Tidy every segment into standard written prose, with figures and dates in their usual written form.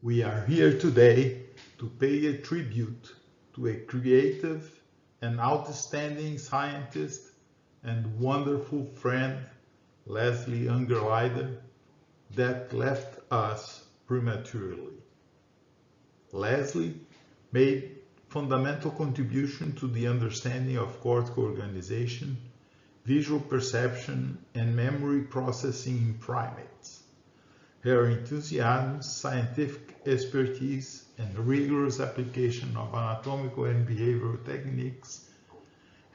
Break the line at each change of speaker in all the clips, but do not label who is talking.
We are here today to pay a tribute to a creative and outstanding scientist and wonderful friend, Leslie Ungerleider, that left us prematurely. Leslie made fundamental contribution to the understanding of cortical organization, visual perception, and memory processing in primates. Her enthusiasm, scientific expertise, and rigorous application of anatomical and behavioral techniques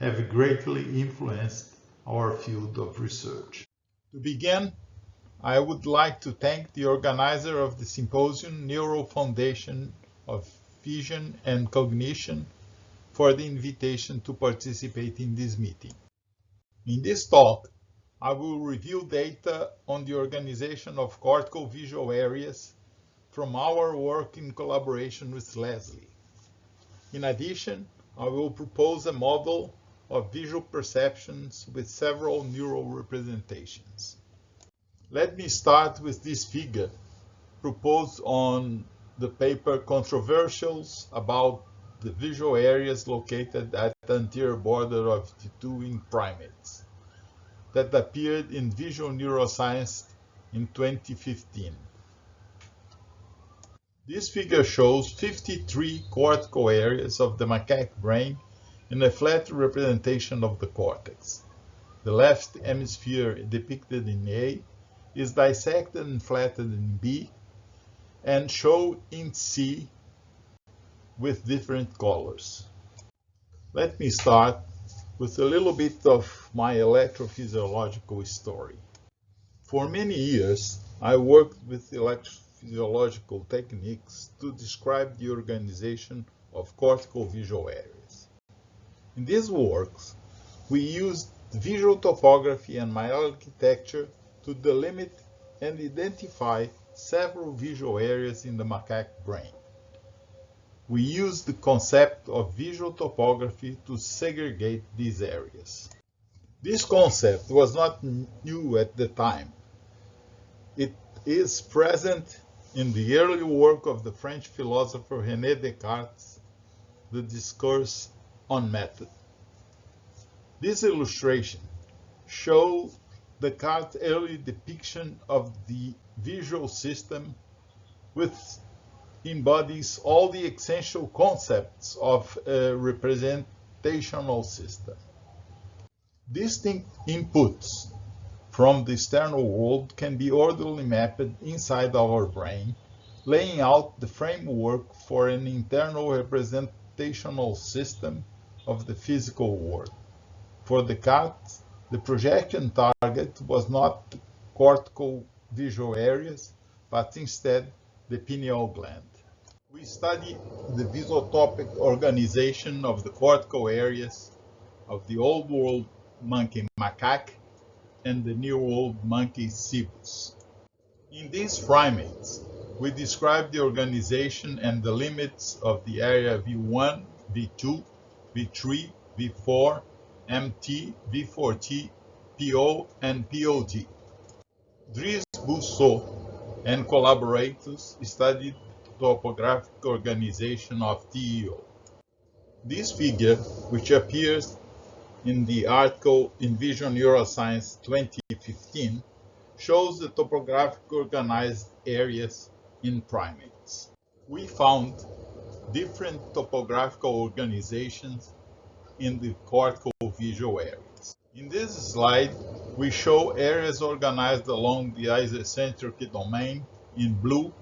have greatly influenced our field of research. To begin, I would like to thank the organizer of the symposium, Neural Foundation of Vision and Cognition, for the invitation to participate in this meeting. In this talk, I will review data on the organization of cortical visual areas from our work in collaboration with Leslie. In addition, I will propose a model of visual perceptions with several neural representations. Let me start with this figure proposed on the paper Controversials about the visual areas located at the anterior border of T2 in primates, that appeared in Visual Neuroscience in 2015. This figure shows 53 cortical areas of the macaque brain in a flat representation of the cortex. The left hemisphere, depicted in A, is dissected and flattened in B, and shown in C with different colors. Let me start with a little bit of my electrophysiological story. For many years, I worked with electrophysiological techniques to describe the organization of cortical visual areas. In these works, we used visual topography and myoarchitecture to delimit and identify several visual areas in the macaque brain. We used the concept of visual topography to segregate these areas. This concept was not new at the time. It is present in the early work of the French philosopher René Descartes, The Discourse on Method. This illustration shows Descartes' early depiction of the visual system, which embodies all the essential concepts of a representational system. Distinct inputs from the external world can be orderly mapped inside our brain, laying out the framework for an internal representational system of the physical world. For Descartes, the projection target was not the cortical visual areas, but instead the pineal gland. We studied the visotopic organization of the cortical areas of the Old World monkey macaque and the New World monkey cebus. In these primates, we described the organization and the limits of the area V1, V2, V3, V4, MT, V4T, PO, and POD. Dries Bousseau and collaborators studied topographic organization of TEO. This figure, which appears in the article in Visual Neuroscience 2015, shows the topographic organized areas in primates. We found different topographical organizations in the cortical visual areas. In this slide, we show areas organized along the isocentric domain in blue,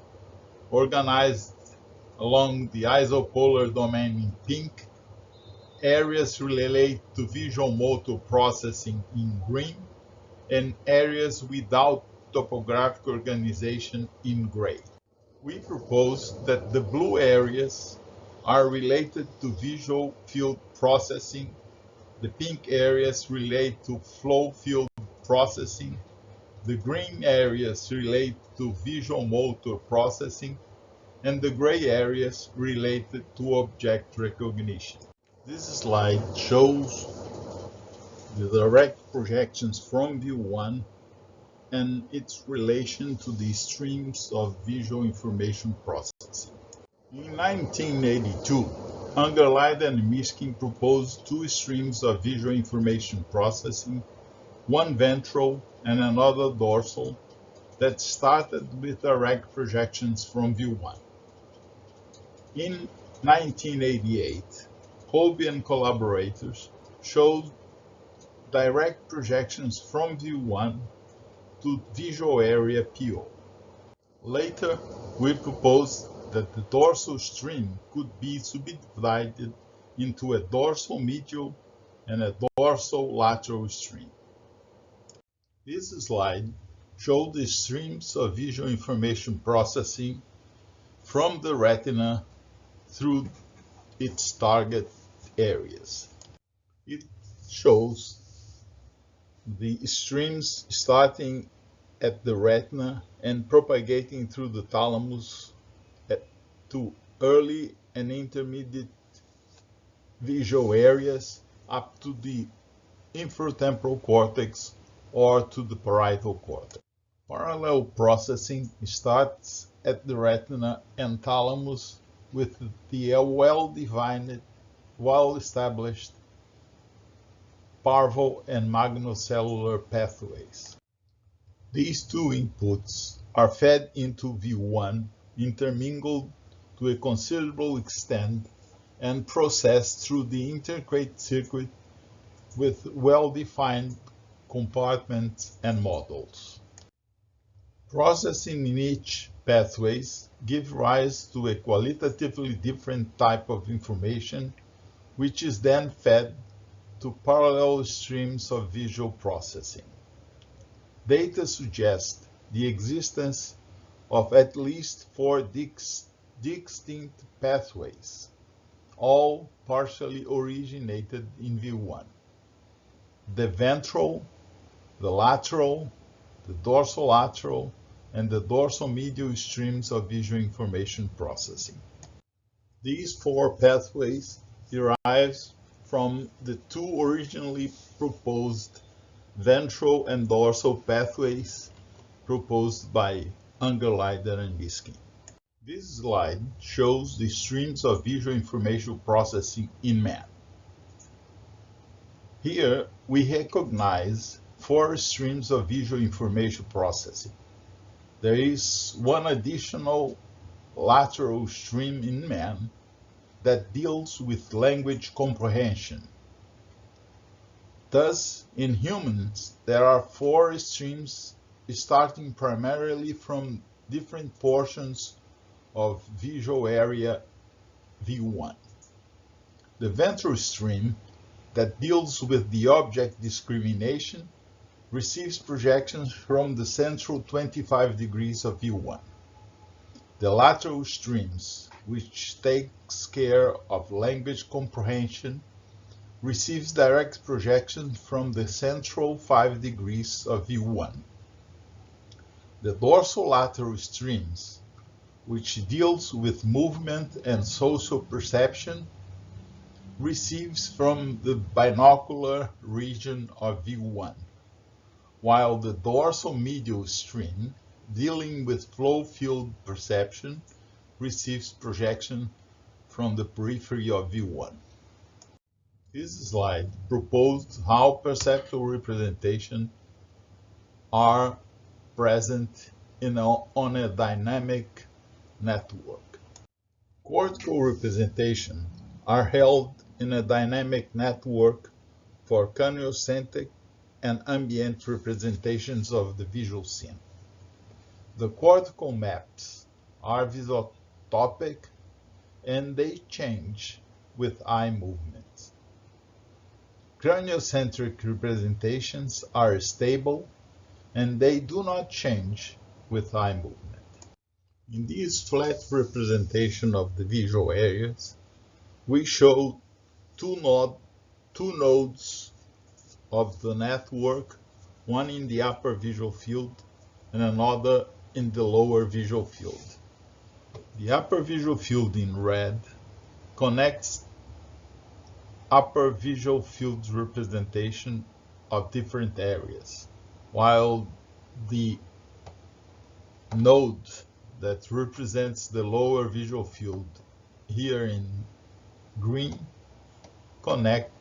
organized along the isopolar domain in pink, areas related to visual motor processing in green, and areas without topographic organization in gray. We propose that the blue areas are related to visual field processing, the pink areas relate to flow field processing, the green areas relate to visual motor processing, and the gray areas related to object recognition. This slide shows the direct projections from view 1 and its relation to the streams of visual information processing. In 1982, Ungerleider and Mishkin proposed two streams of visual information processing, one ventral and another dorsal, that started with direct projections from view 1. In 1988, Colby and collaborators showed direct projections from view 1 to visual area PO. Later, we proposed that the dorsal stream could be subdivided into a dorsal medial and a dorsal lateral stream. This slide shows the streams of visual information processing from the retina through its target areas. It shows the streams starting at the retina and propagating through the thalamus to early and intermediate visual areas up to the inferotemporal cortex or to the parietal cortex. Parallel processing starts at the retina and thalamus with the well-defined, well-established parvo and magnocellular pathways. These two inputs are fed into view 1, intermingled to a considerable extent, and processed through the integrated circuit with well-defined compartments and models. Processing in each pathways give rise to a qualitatively different type of information, which is then fed to parallel streams of visual processing. Data suggest the existence of at least 4 distinct pathways, all partially originated in view 1. The ventral, the lateral, the dorsolateral, and the dorsal-medial streams of visual information processing. These 4 pathways derive from the 2 originally proposed ventral and dorsal pathways proposed by Ungerleider and Mishkin. This slide shows the streams of visual information processing in man. Here we recognize 4 streams of visual information processing. There is one additional lateral stream in man that deals with language comprehension. Thus, in humans, there are 4 streams starting primarily from different portions of visual area V1. The ventral stream that deals with the object discrimination receives projections from the central 25 degrees of V1. The lateral streams, which takes care of language comprehension, receives direct projection from the central 5 degrees of V1. The dorsolateral streams, which deals with movement and social perception, receives from the binocular region of V1, while the dorsal medial stream, dealing with flow field perception, receives projection from the periphery of V1. This slide proposed how perceptual representation are present on a dynamic network. Cortical representation are held in a dynamic network for craniocentric and ambient representations of the visual scene. The cortical maps are visotopic and they change with eye movements. Craniocentric representations are stable and they do not change with eye movement. In this flat representation of the visual areas, we show two nodes of the network, one in the upper visual field and another in the lower visual field. The upper visual field in red connects upper visual field representation of different areas, while the node that represents the lower visual field here in green connect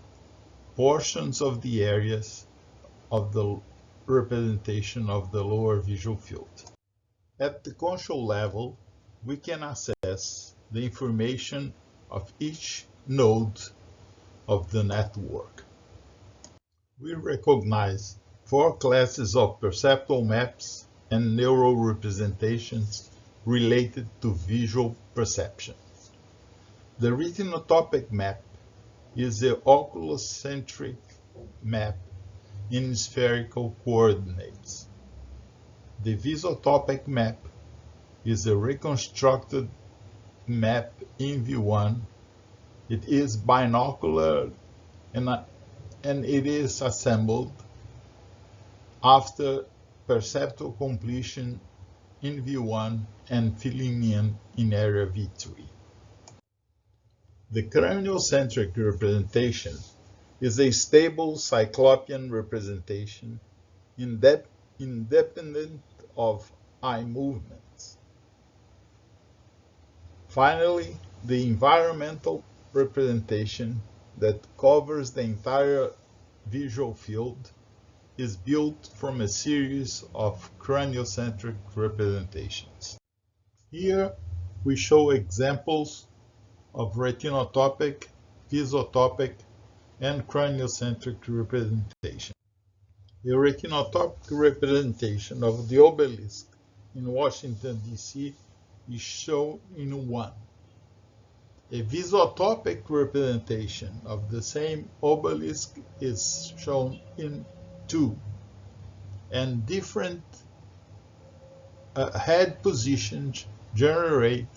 portions of the areas of the representation of the lower visual field. At the control level, we can access the information of each node of the network. We recognize 4 classes of perceptual maps and neural representations related to visual perception. The retinotopic map is the oculocentric map in spherical coordinates. The visotopic map is a reconstructed map in V1. It is binocular and it is assembled after perceptual completion in V1 and filling in area V3. The craniocentric representation is a stable cyclopean representation independent of eye movements. Finally, the environmental representation that covers the entire visual field is built from a series of craniocentric representations. Here we show examples of retinotopic, visotopic, and craniocentric representation. The retinotopic representation of the obelisk in Washington, D.C. is shown in 1. A visotopic representation of the same obelisk is shown in 2, and different head positions generate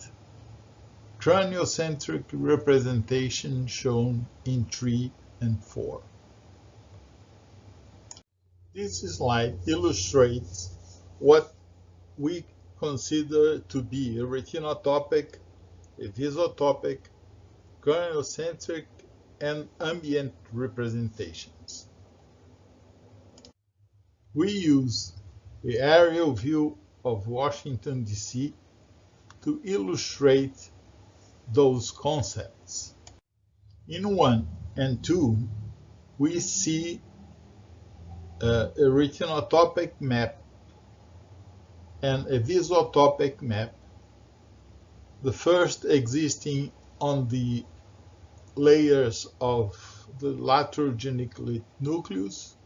craniocentric representation shown in 3 and 4. This slide illustrates what we consider to be a retinotopic, a visotopic, craniocentric, and ambient representations. We use the aerial view of Washington, D.C. to illustrate those concepts. In 1 and 2, we see a retinotopic map and a visotopic map, the first existing on the layers of the lateral geniculate nucleus,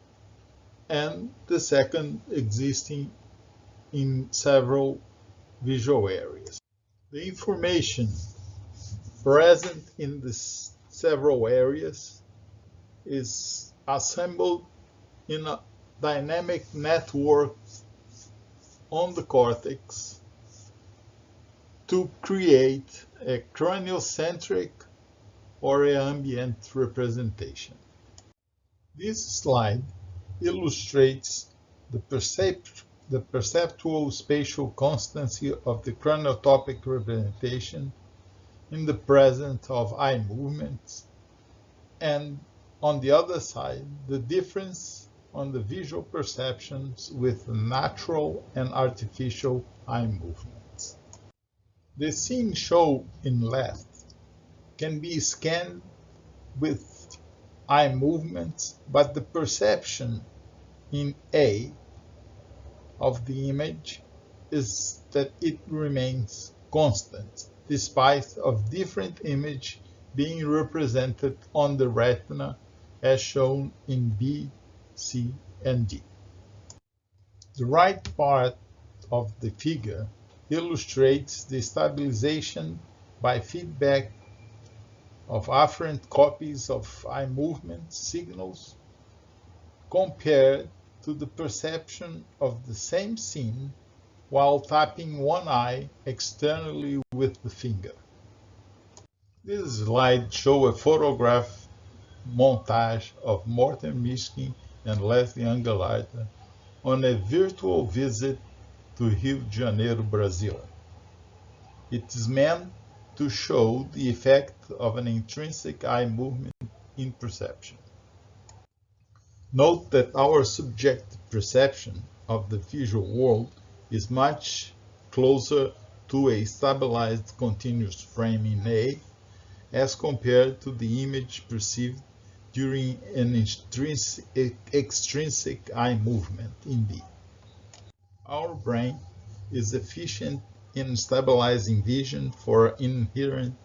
and the second existing in several visual areas. The information present in the several areas is assembled in a dynamic network on the cortex to create a craniocentric or an ambient representation. This slide illustrates the perceptual spatial constancy of the craniotopic representation in the presence of eye movements, and on the other side, the difference on the visual perceptions with natural and artificial eye movements. The scene shown in left can be scanned with eye movements, but the perception in A of the image is that it remains constant, despite of different image being represented on the retina as shown in B, C, and D. The right part of the figure illustrates the stabilization by feedback of afferent copies of eye movement signals compared to the perception of the same scene while tapping one eye externally with the finger. This slide shows a photograph montage of Morten Mishkin and Leslie Ungerleider on a virtual visit to Rio de Janeiro, Brazil. It is meant to show the effect of an intrinsic eye movement in perception. Note that our subjective perception of the visual world is much closer to a stabilized continuous frame in A as compared to the image perceived during an extrinsic eye movement in B. Our brain is efficient in stabilizing vision for inherent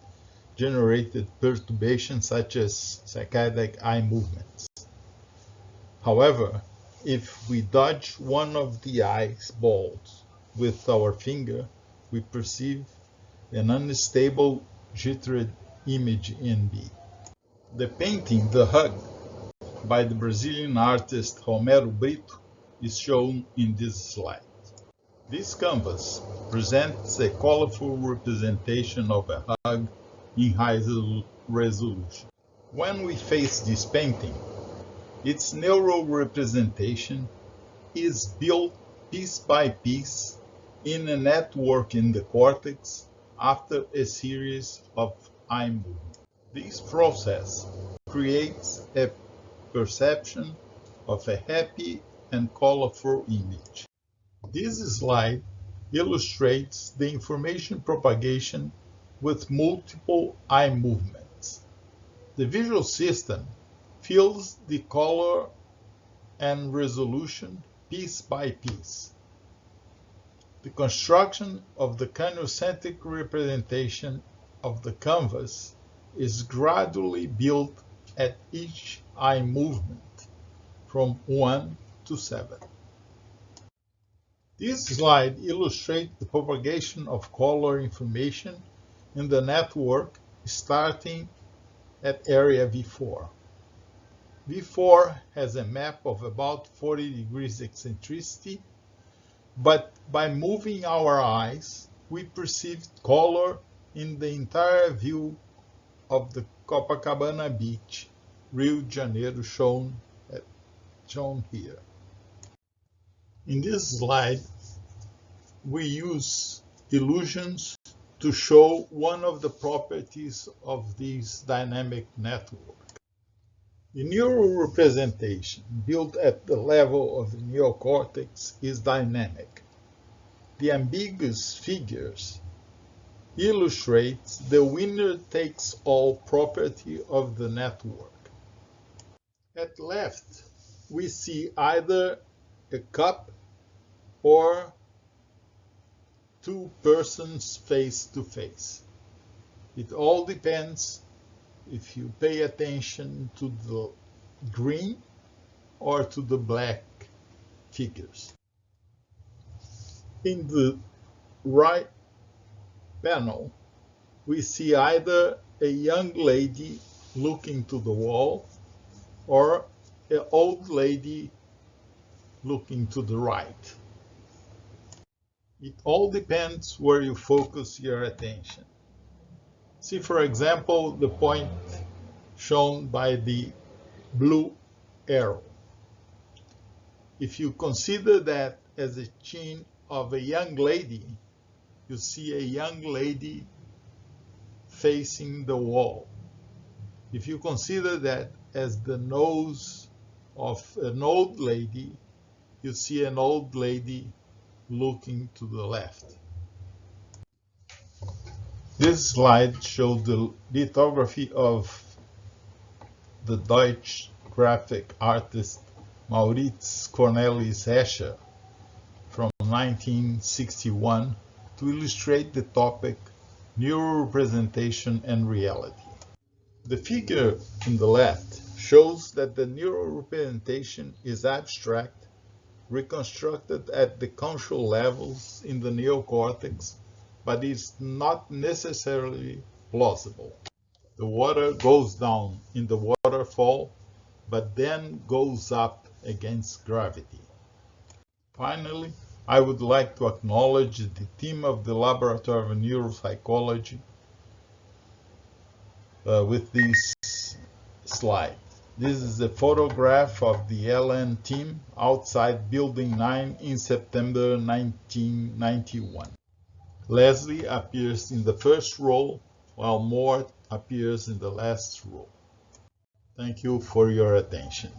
generated perturbations such as saccadic eye movements. However, if we dodge one of the eye's balls with our finger, we perceive an unstable jittered image in B. The painting The Hug by the Brazilian artist Romero Brito is shown in this slide. This canvas presents a colorful representation of a hug in high resolution. When we face this painting, its neural representation is built piece by piece in a network in the cortex after a series of eye movements. This process creates a perception of a happy and colorful image. This slide illustrates the information propagation with multiple eye movements. The visual system fills the color and resolution piece by piece. The construction of the crâniocentric representation of the canvas is gradually built at each eye movement from 1 to 7. This slide illustrates the propagation of color information in the network starting at area V4. V4 has a map of about 40 degrees eccentricity, but by moving our eyes, we perceive color in the entire view of the Copacabana Beach, Rio de Janeiro, shown here. In this slide, we use illusions to show one of the properties of this dynamic network. The neural representation built at the level of the neocortex is dynamic. The ambiguous figures illustrates the winner-takes-all property of the network. At left, we see either a cup or two persons face to face. It all depends if you pay attention to the green or to the black figures. In the right panel, we see either a young lady looking to the wall or an old lady looking to the right. It all depends where you focus your attention. See, for example, the point shown by the blue arrow. If you consider that as a chin of a young lady, you see a young lady facing the wall. If you consider that as the nose of an old lady, you see an old lady looking to the left. This slide shows the lithography of the Dutch graphic artist Maurits Cornelis Escher from 1961 to illustrate the topic neural representation and reality. The figure in the left shows that the neural representation is abstract, reconstructed at the conscious levels in the neocortex, but is not necessarily plausible. The water goes down in the waterfall, but then goes up against gravity. Finally, I would like to acknowledge the team of the Laboratory of Neuropsychology with this slide. This is a photograph of the LN team outside Building 9 in September 1991. Leslie appears in the first row, while Mort appears in the last row. Thank you for your attention.